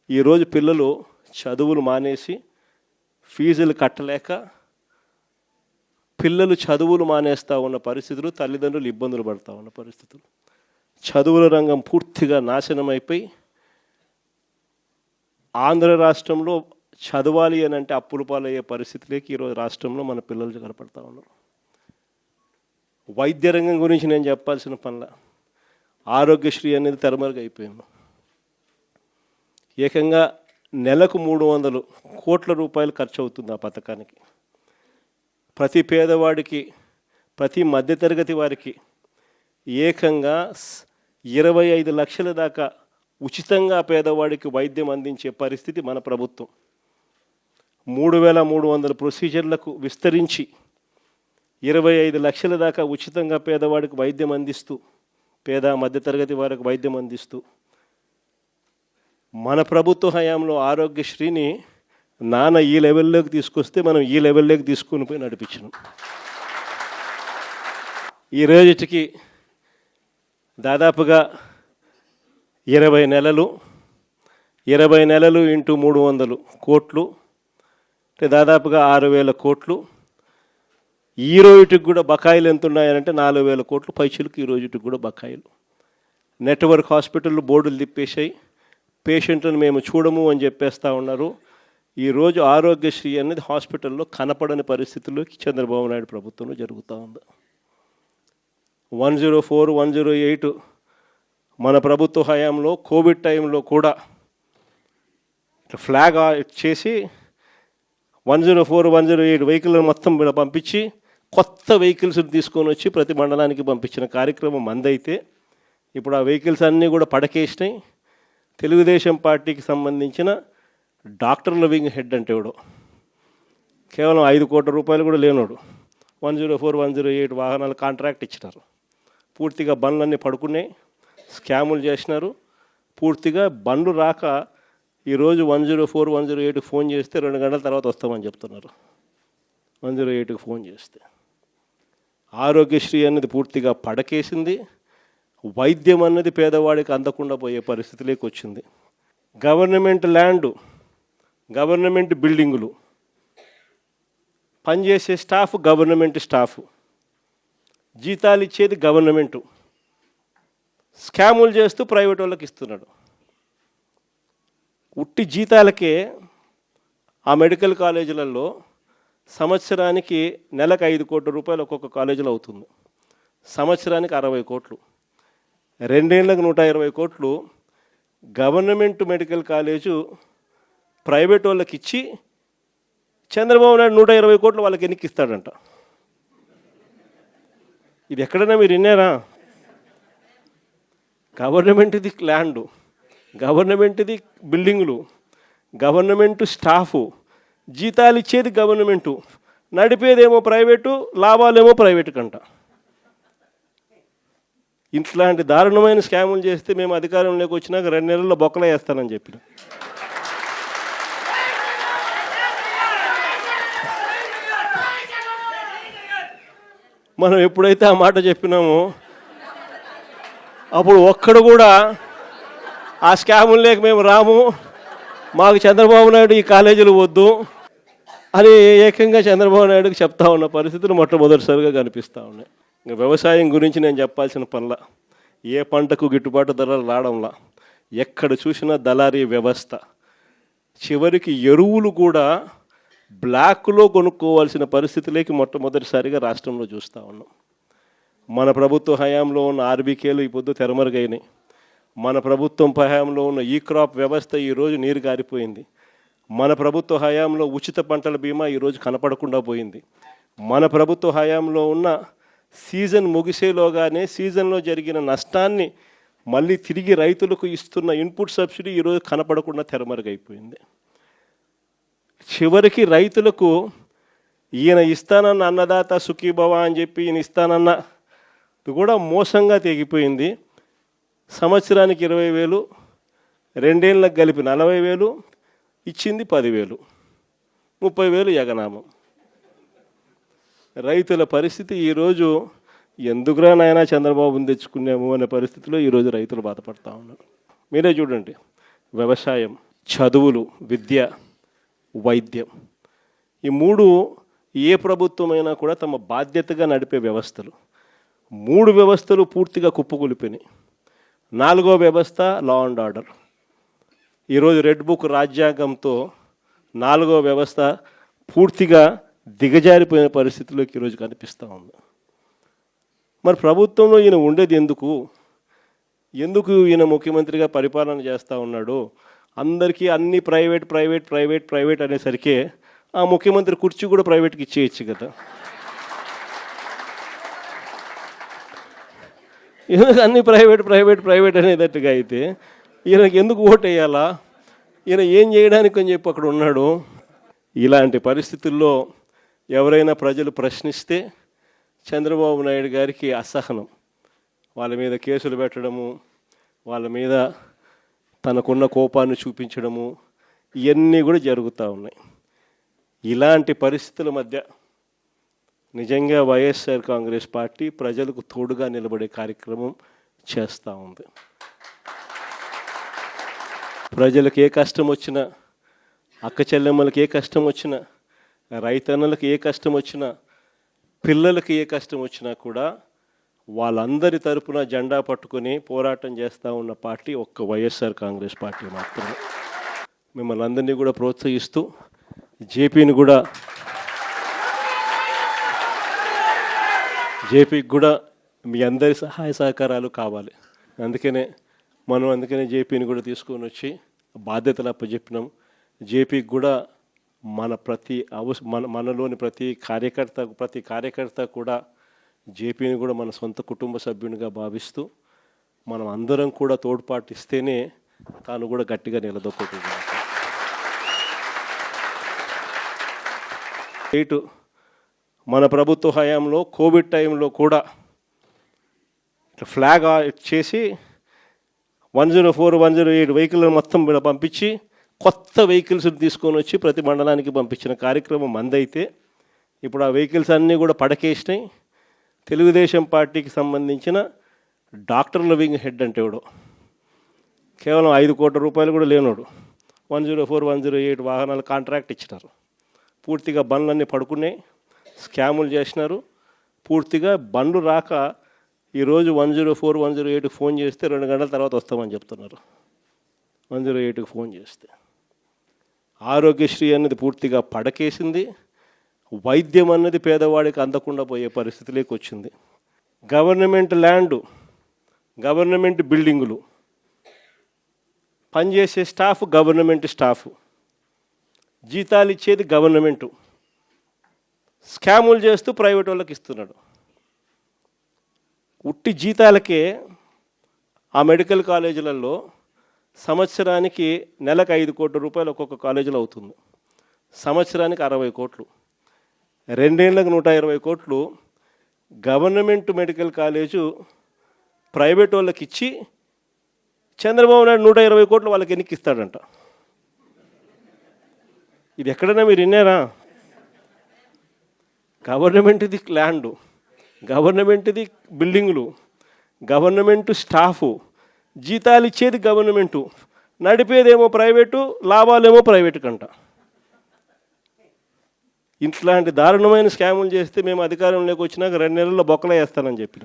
ఈరోజు పిల్లలు చదువులు మానేసి ఫీజులు కట్టలేక పిల్లలు చదువులు మానేస్తూ ఉన్న పరిస్థితులు, తల్లిదండ్రులు ఇబ్బందులు పడుతూ ఉన్న పరిస్థితులు, చదువుల రంగం పూర్తిగా నాశనం అయిపోయి ఆంధ్ర రాష్ట్రంలో చదవాలి అని అంటే అప్పుల పాలయ్యే పరిస్థితులకి ఈరోజు రాష్ట్రంలో మన పిల్లలు కనపడతా ఉన్నారు. వైద్య రంగం గురించి నేను చెప్పాల్సిన పనిలా, ఆరోగ్యశ్రీ అనేది తెరమరుగైపోయింది. ఏకంగా నెలకు 300 కోట్ల రూపాయలు ఖర్చు అవుతుంది ఆ పథకానికి. ప్రతి పేదవాడికి, ప్రతి మధ్యతరగతి వారికి ఏకంగా 25 లక్షల దాకా ఉచితంగా పేదవాడికి వైద్యం అందించే పరిస్థితి మన ప్రభుత్వం. 3300 ప్రొసీజర్లకు విస్తరించి 25 లక్షల దాకా ఉచితంగా పేదవాడికి వైద్యం అందిస్తూ, పేద మధ్యతరగతి వారికి వైద్యం అందిస్తూ మన ప్రభుత్వ హయాంలో ఆరోగ్యశ్రీని నాన్న ఈ లెవెల్లోకి తీసుకొస్తే మనం ఈ లెవెల్లోకి తీసుకుని పోయి నడిపించినాం. ఈ రోజుకి దాదాపుగా 20 నెలలు ఇంటూ 300 కోట్లు అంటే దాదాపుగా 6,000 కోట్లు. ఈ రోజుకి కూడా బకాయిలు ఎంత ఉన్నాయనంటే 4,000 కోట్లు పైచులకు ఈ రోజుకి కూడా బకాయిలు. నెట్వర్క్ హాస్పిటల్ బోర్డులు తిప్పేసాయి, పేషెంట్లను మేము చూడము అని చెప్పేస్తూ ఉన్నారు. ఈరోజు ఆరోగ్యశ్రీ అనేది హాస్పిటల్లో కనపడని పరిస్థితుల్లోకి చంద్రబాబు నాయుడు ప్రభుత్వంలో జరుగుతూ ఉంది. 104, 108 మన ప్రభుత్వ హయాంలో కోవిడ్ టైంలో కూడా ఫ్లాగ్ చేసి 104, 108 వెహికల్ మొత్తం పంపించి కొత్త వెహికల్స్ తీసుకొని వచ్చి ప్రతి మండలానికి పంపించిన కార్యక్రమం మందైతే ఇప్పుడు ఆ వెహికల్స్ అన్నీ కూడా పడకేసినాయి. తెలుగుదేశం పార్టీకి సంబంధించిన డాక్టర్ల వింగ్ హెడ్ అంటే ఎవడో కేవలం 5 కోట్ల రూపాయలు కూడా లేనోడు 104, 108 వాహనాలు కాంట్రాక్ట్ ఇచ్చినారు. పూర్తిగా బండ్లన్నీ పడుకున్నాయి, స్కాములు చేసినారు. పూర్తిగా బండ్లు రాక ఈరోజు 104, 108కి ఫోన్ చేస్తే 2 గంటల తర్వాత వస్తామని చెప్తున్నారు. 108కి ఫోన్ చేస్తే ఆరోగ్యశ్రీ అనేది పూర్తిగా పడకేసింది. వైద్యం అన్నది పేదవాడికి అందకుండా పోయే పరిస్థితిలోకి వచ్చింది. గవర్నమెంట్ ల్యాండు, గవర్నమెంట్ బిల్డింగులు, పనిచేసే స్టాఫ్ గవర్నమెంట్ స్టాఫ్, జీతాలు ఇచ్చేది గవర్నమెంటు, స్కాములు చేస్తూ ప్రైవేట్ వాళ్ళకి ఇస్తున్నాడు. ఉట్టి జీతాలకే ఆ మెడికల్ కాలేజీలలో సంవత్సరానికి నెలకు 5 కోట్ల రూపాయలు ఒక్కొక్క కాలేజీలో అవుతుంది. సంవత్సరానికి 60 కోట్లు, 2 ఏళ్ళకు 120 కోట్లు గవర్నమెంట్ మెడికల్ కాలేజు ప్రైవేట్ వాళ్ళకి ఇచ్చి చంద్రబాబు నాయుడు 120 కోట్లు వాళ్ళకి ఎన్నికిస్తాడంట. ఇది ఎక్కడైనా మీరు విన్నారా? గవర్నమెంట్ది ల్యాండు, గవర్నమెంట్ది బిల్డింగులు, గవర్నమెంటు స్టాఫు, జీతాలు ఇచ్చేది గవర్నమెంటు, నడిపేదేమో ప్రైవేటు, లాభాలేమో ప్రైవేటు కంట. ఇట్లాంటి దారుణమైన స్కాములు చేస్తే మేము అధికారంలోకి వచ్చినాక 2 నెలల్లో బొక్కలు వేస్తానని చెప్పిన. మనం ఎప్పుడైతే ఆ మాట చెప్పినామో అప్పుడు ఒక్కడు కూడా ఆ స్కాములు లేక మేము రాము, మాకు చంద్రబాబు నాయుడు ఈ కాలేజీలు వద్దు అని ఏకంగా చంద్రబాబు నాయుడుకి చెప్తా ఉన్న పరిస్థితులు మొట్టమొదటిసారిగా కనిపిస్తూ ఉన్నాయి. ఇంకా వ్యవసాయం గురించి నేను చెప్పాల్సిన పనిలా, ఏ పంటకు గిట్టుబాటు ధరలు రావడంలా, ఎక్కడ చూసినా దళారీ వ్యవస్థ, చివరికి ఎరువులు కూడా బ్లాక్లో కొనుక్కోవాల్సిన పరిస్థితులకి మొట్టమొదటిసారిగా రాష్ట్రంలో చూస్తూ ఉన్నాం. మన ప్రభుత్వ హయాంలో ఉన్న ఆర్బీకేలు ఈ పొద్దు తెరమరుగైనాయి. మన ప్రభుత్వం హయాంలో ఉన్న ఈ క్రాప్ వ్యవస్థ ఈరోజు నీరు గారిపోయింది. మన ప్రభుత్వ హయాంలో ఉచిత పంటల బీమా ఈరోజు కనపడకుండా పోయింది. మన ప్రభుత్వ హయాంలో ఉన్న సీజన్ ముగిసేలోగానే సీజన్లో జరిగిన నష్టాన్ని మళ్ళీ తిరిగి రైతులకు ఇస్తున్న ఇన్పుట్ సబ్సిడీ ఈరోజు కనపడకుండా తెరమరుగైపోయింది. చివరికి రైతులకు ఈయన ఇస్తానన్న అన్నదాత సుఖీభవ అని చెప్పి ఈయన ఇస్తానన్న కూడా మోసంగా తెగిపోయింది. సంవత్సరానికి 20,000, 2 ఏళ్ళకి కలిపి 40,000 ఇచ్చింది, 10,000, 30,000 ఎగనామం. రైతుల పరిస్థితి ఈరోజు ఎందుకురా నాయనా చంద్రబాబుని తెచ్చుకున్నాము అనే పరిస్థితిలో ఈరోజు రైతులు బాధపడతా ఉన్నారు. మీరే చూడండి, వ్యవసాయం చదువులు, విద్య, వైద్యం, ఈ మూడు ఏ ప్రభుత్వమైనా కూడా తమ బాధ్యతగా నడిపే వ్యవస్థలు. మూడు వ్యవస్థలు పూర్తిగా కుప్పకూలిపోయినాయి. నాలుగో వ్యవస్థ లా అండ్ ఆర్డర్. ఈరోజు రెడ్ బుక్ రాజ్యాంగంతో నాలుగో వ్యవస్థ పూర్తిగా దిగజారిపోయిన పరిస్థితుల్లోకి ఈరోజు కనిపిస్తూ ఉంది. మరి ప్రభుత్వంలో ఈయన ఉండేది ఎందుకు ఈయన ముఖ్యమంత్రిగా పరిపాలన చేస్తూ ఉన్నాడు? అందరికీ అన్ని ప్రైవేట్ ప్రైవేట్ ప్రైవేట్ ప్రైవేట్ అనేసరికి ఆ ముఖ్యమంత్రి కుర్చీ కూడా ప్రైవేట్కి ఇచ్చేయచ్చు కదా. ఎందుకు అన్ని ప్రైవేట్ ప్రైవేట్ ప్రైవేట్ అనేటట్టుగా అయితే ఈయనకి ఎందుకు ఓటు వేయాలా? ఈయన ఏం చేయడానికి అని చెప్పి అక్కడ ఉన్నాడు. ఇలాంటి పరిస్థితుల్లో ఎవరైనా ప్రజలు ప్రశ్నిస్తే చంద్రబాబు నాయుడు గారికి అసహనం, వాళ్ళ మీద కేసులు పెట్టడము, వాళ్ళ మీద తనకున్న కోపాన్ని చూపించడము, ఇవన్నీ కూడా జరుగుతూ ఉన్నాయి. ఇలాంటి పరిస్థితుల మధ్య నిజంగా వైఎస్ఆర్ కాంగ్రెస్ పార్టీ ప్రజలకు తోడుగా నిలబడే కార్యక్రమం చేస్తూ ఉంది. ప్రజలకు ఏ కష్టం వచ్చినా, అక్క చెల్లెమ్మలకు ఏ కష్టం వచ్చినా, రైతన్నలకు ఏ కష్టం వచ్చినా, పిల్లలకి ఏ కష్టం వచ్చినా కూడా వాళ్ళందరి తరపున జెండా పట్టుకొని పోరాటం చేస్తూ ఉన్న పార్టీ ఒక్క వైఎస్ఆర్ కాంగ్రెస్ పార్టీ మాత్రమే. మిమ్మల్ని అందరినీ కూడా ప్రోత్సహిస్తూ జేపీకి కూడా మీ అందరి సహాయ సహకారాలు కావాలి. అందుకనే జేపీని కూడా తీసుకొని వచ్చి బాధ్యతలు అప్పచెప్పినాం. జేపీకి కూడా మనలోని ప్రతి కార్యకర్త కూడా జేపీని కూడా మన సొంత కుటుంబ సభ్యునిగా భావిస్తూ మనం అందరం కూడా తోడ్పాటు ఇస్తేనే తాను కూడా గట్టిగా నిలదొక్కుంటుంది. మన ప్రభుత్వ హయాంలో కోవిడ్ టైంలో కూడా ఫ్లాగ్ చేసి 104, 108 వెహికల్ మొత్తం పంపించి కొత్త వెహికల్స్ తీసుకొని వచ్చి ప్రతి మండలానికి పంపించిన కార్యక్రమం మందైతే ఇప్పుడు ఆ వెహికల్స్ అన్నీ కూడా పడకేసినాయి. తెలుగుదేశం పార్టీకి సంబంధించిన డాక్టర్ల వింగ్ హెడ్ అంటే ఎవడో కేవలం 5 కోట్ల రూపాయలు కూడా లేనోడు 104, 108 వాహనాలు కాంట్రాక్ట్ ఇచ్చినారు. పూర్తిగా బండ్లన్నీ పడుకున్నాయి, స్కాములు చేసినారు. పూర్తిగా బండ్లు రాక ఈరోజు 104, 108కి ఫోన్ చేస్తే 2 గంటల తర్వాత వస్తామని చెప్తున్నారు. 108కి ఫోన్ చేస్తే ఆరోగ్యశ్రీ అన్నది పూర్తిగా పడకేసింది. వైద్యం అన్నది పేదవాడికి అందకుండా పోయే పరిస్థితిలోకి వచ్చింది. గవర్నమెంట్ ల్యాండు, గవర్నమెంట్ బిల్డింగులు, పనిచేసే స్టాఫ్ గవర్నమెంట్ స్టాఫ్, జీతాలు ఇచ్చేది గవర్నమెంటు, స్కాములు చేస్తూ ప్రైవేట్ వాళ్ళకి ఇస్తున్నాడు. ఉట్టి జీతాలకే ఆ మెడికల్ కాలేజీలలో సంవత్సరానికి నెలకు 5 కోట్ల రూపాయలు ఒక్కొక్క కాలేజీలో అవుతుంది. సంవత్సరానికి 60 కోట్లు, 2 ఏళ్ళకు 120 కోట్లు గవర్నమెంట్ మెడికల్ కాలేజు ప్రైవేట్ వాళ్ళకి ఇచ్చి చంద్రబాబు నాయుడు 120 కోట్లు వాళ్ళకి ఎన్నికిస్తాడంట. ఇది ఎక్కడైనా మీరు విన్నారా? గవర్నమెంట్ది ల్యాండు, గవర్నమెంట్ది బిల్డింగులు, గవర్నమెంట్ స్టాఫు, జీతాలు ఇచ్చేది గవర్నమెంటు, నడిపేదేమో ప్రైవేటు, లాభాలేమో ప్రైవేటు కంట. ఇట్లాంటి దారుణమైన స్కాములు చేస్తే మేము అధికారంలోకి వచ్చినాక 2 నెలల్లో బొక్కలు వేస్తానని చెప్పిన.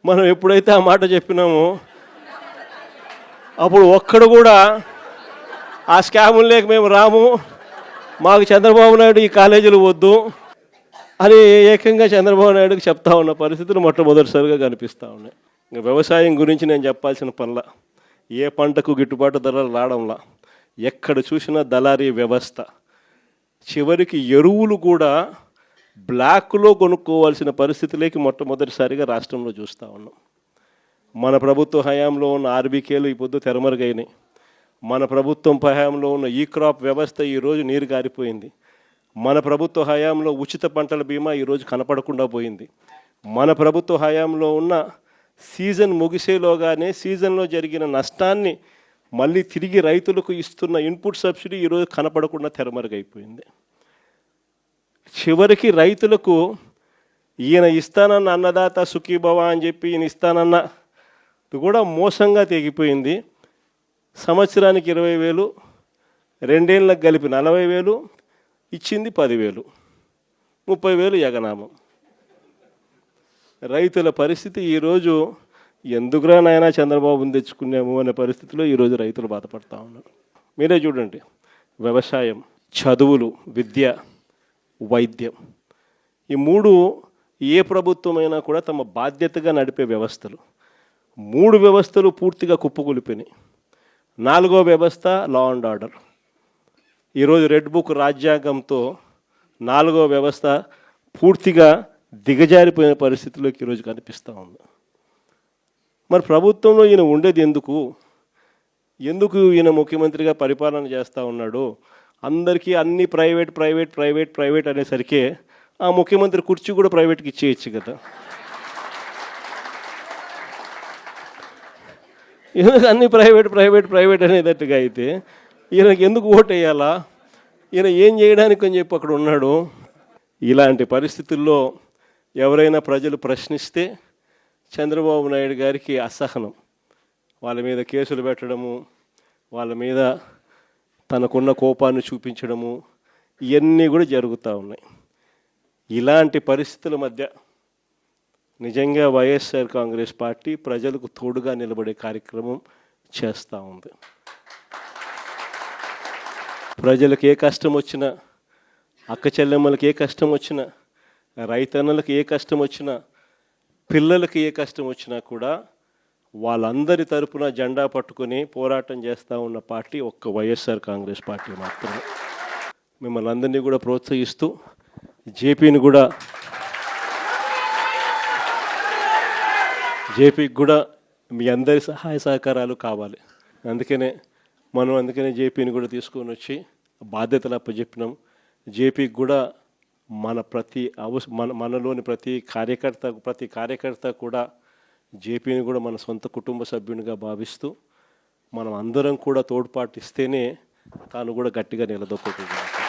మనం ఎప్పుడైతే ఆ మాట చెప్పినామో అప్పుడు ఒక్కడు కూడా ఆ స్కాములు లేక మేము రాము, మాకు చంద్రబాబు నాయుడు ఈ కాలేజీలు వద్దు అని ఏకంగా చంద్రబాబు నాయుడుకి చెప్తా ఉన్న పరిస్థితులు మొట్టమొదటిసారిగా కనిపిస్తూ ఉన్నాయి. ఇంకా వ్యవసాయం గురించి నేను చెప్పాల్సిన పనిలా, ఏ పంటకు గిట్టుబాటు ధరలు రావడంలా, ఎక్కడ చూసినా దళారీ వ్యవస్థ. చివరికి ఎరువులు కూడా బ్లాక్లో కొనుక్కోవాల్సిన పరిస్థితులకి మొట్టమొదటిసారిగా రాష్ట్రంలో చూస్తూ ఉన్నాం. మన ప్రభుత్వ హయాంలో ఉన్న ఆర్బీకేలు ఈ పొద్దు తెరమరుగైనాయి. మన ప్రభుత్వం హయాంలో ఉన్న ఈ క్రాప్ వ్యవస్థ ఈరోజు నీరు గారిపోయింది. మన ప్రభుత్వ హయాంలో ఉచిత పంటల బీమా ఈరోజు కనపడకుండా పోయింది. మన ప్రభుత్వ హయాంలో ఉన్న సీజన్ ముగిసేలోగానే సీజన్లో జరిగిన నష్టాన్ని మళ్ళీ తిరిగి రైతులకు ఇస్తున్న ఇన్పుట్ సబ్సిడీ ఈరోజు కనపడకుండా తెరమరుగైపోయింది. చివరికి రైతులకు ఈయన ఇస్తానన్న అన్నదాత సుఖీభవ అని చెప్పి ఈయన ఇస్తానన్న కూడా మోసంగా తెగిపోయింది. సంవత్సరానికి 20,000, 2 ఏళ్ళకి కలిపి 40,000, ఇచ్చింది 10,000, 30,000 ఎగనామం. రైతుల పరిస్థితి ఈరోజు ఎందుకురా నాయనా చంద్రబాబుని తెచ్చుకున్నాము అనే పరిస్థితిలో ఈరోజు రైతులు బాధపడతా ఉన్నారు. మీరే చూడండి, వ్యవసాయం, చదువులు, విద్య, వైద్యం, ఈ 3 ఏ ప్రభుత్వమైనా కూడా తమ బాధ్యతగా నడిపే వ్యవస్థలు. 3 వ్యవస్థలు పూర్తిగా కుప్పకూలిపోయినాయి. 4వ వ్యవస్థ లా అండ్ ఆర్డర్. ఈరోజు రెడ్ బుక్ రాజ్యాంగంతో 4వ వ్యవస్థ పూర్తిగా దిగజారిపోయిన పరిస్థితిలోకి ఈరోజు కనిపిస్తూ ఉంది. మరి ప్రభుత్వంలో ఈయన ఉండేది ఎందుకు ఈయన ముఖ్యమంత్రిగా పరిపాలన చేస్తూ ఉన్నాడు? అందరికీ అన్నీ ప్రైవేట్ ప్రైవేట్ ప్రైవేట్ ప్రైవేట్ అనేసరికి ఆ ముఖ్యమంత్రి కుర్చీ కూడా ప్రైవేట్కి ఇచ్చేయచ్చు కదా. ఎందుకు అన్నీ ప్రైవేట్ ప్రైవేట్ ప్రైవేట్ అనేటట్టుగా అయితే ఈయనకి ఎందుకు ఓటు వేయాలా? ఈయన ఏం చేయడానికి అని చెప్పి అక్కడ ఉన్నాడు. ఇలాంటి పరిస్థితుల్లో ఎవరైనా ప్రజలు ప్రశ్నిస్తే చంద్రబాబు నాయుడు గారికి అసహనం, వాళ్ళ మీద కేసులు పెట్టడము, వాళ్ళ మీద తనకున్న కోపాన్ని చూపించడము, ఇవన్నీ కూడా జరుగుతూ ఉన్నాయి. ఇలాంటి పరిస్థితుల మధ్య నిజంగా వైఎస్ఆర్ కాంగ్రెస్ పార్టీ ప్రజలకు తోడుగా నిలబడే కార్యక్రమం చేస్తూ ఉంది. ప్రజలకు ఏ కష్టం వచ్చినా, అక్క చెల్లెమ్మలకు ఏ కష్టం వచ్చినా, రైతన్నలకు ఏ కష్టం వచ్చినా, పిల్లలకి ఏ కష్టం వచ్చినా కూడా వాళ్ళందరి తరపున జెండా పట్టుకొని పోరాటం చేస్తూ ఉన్న పార్టీ ఒక్క వైఎస్ఆర్ కాంగ్రెస్ పార్టీ మాత్రమే. మిమ్మల్ని అందరినీ కూడా ప్రోత్సహిస్తూ జేపీకి కూడా మీ అందరి సహాయ సహకారాలు కావాలి. అందుకనే జేపీని కూడా తీసుకొని వచ్చి బాధ్యతలు అప్పచెప్పినాం. జేపీకి కూడా మనలోని ప్రతి కార్యకర్త కూడా జేపీని కూడా మన సొంత కుటుంబ సభ్యునిగా భావిస్తూ మనం అందరం కూడా తోడ్పాటు ఇస్తేనే తాను కూడా గట్టిగా నిలదొక్కుంటున్నాం.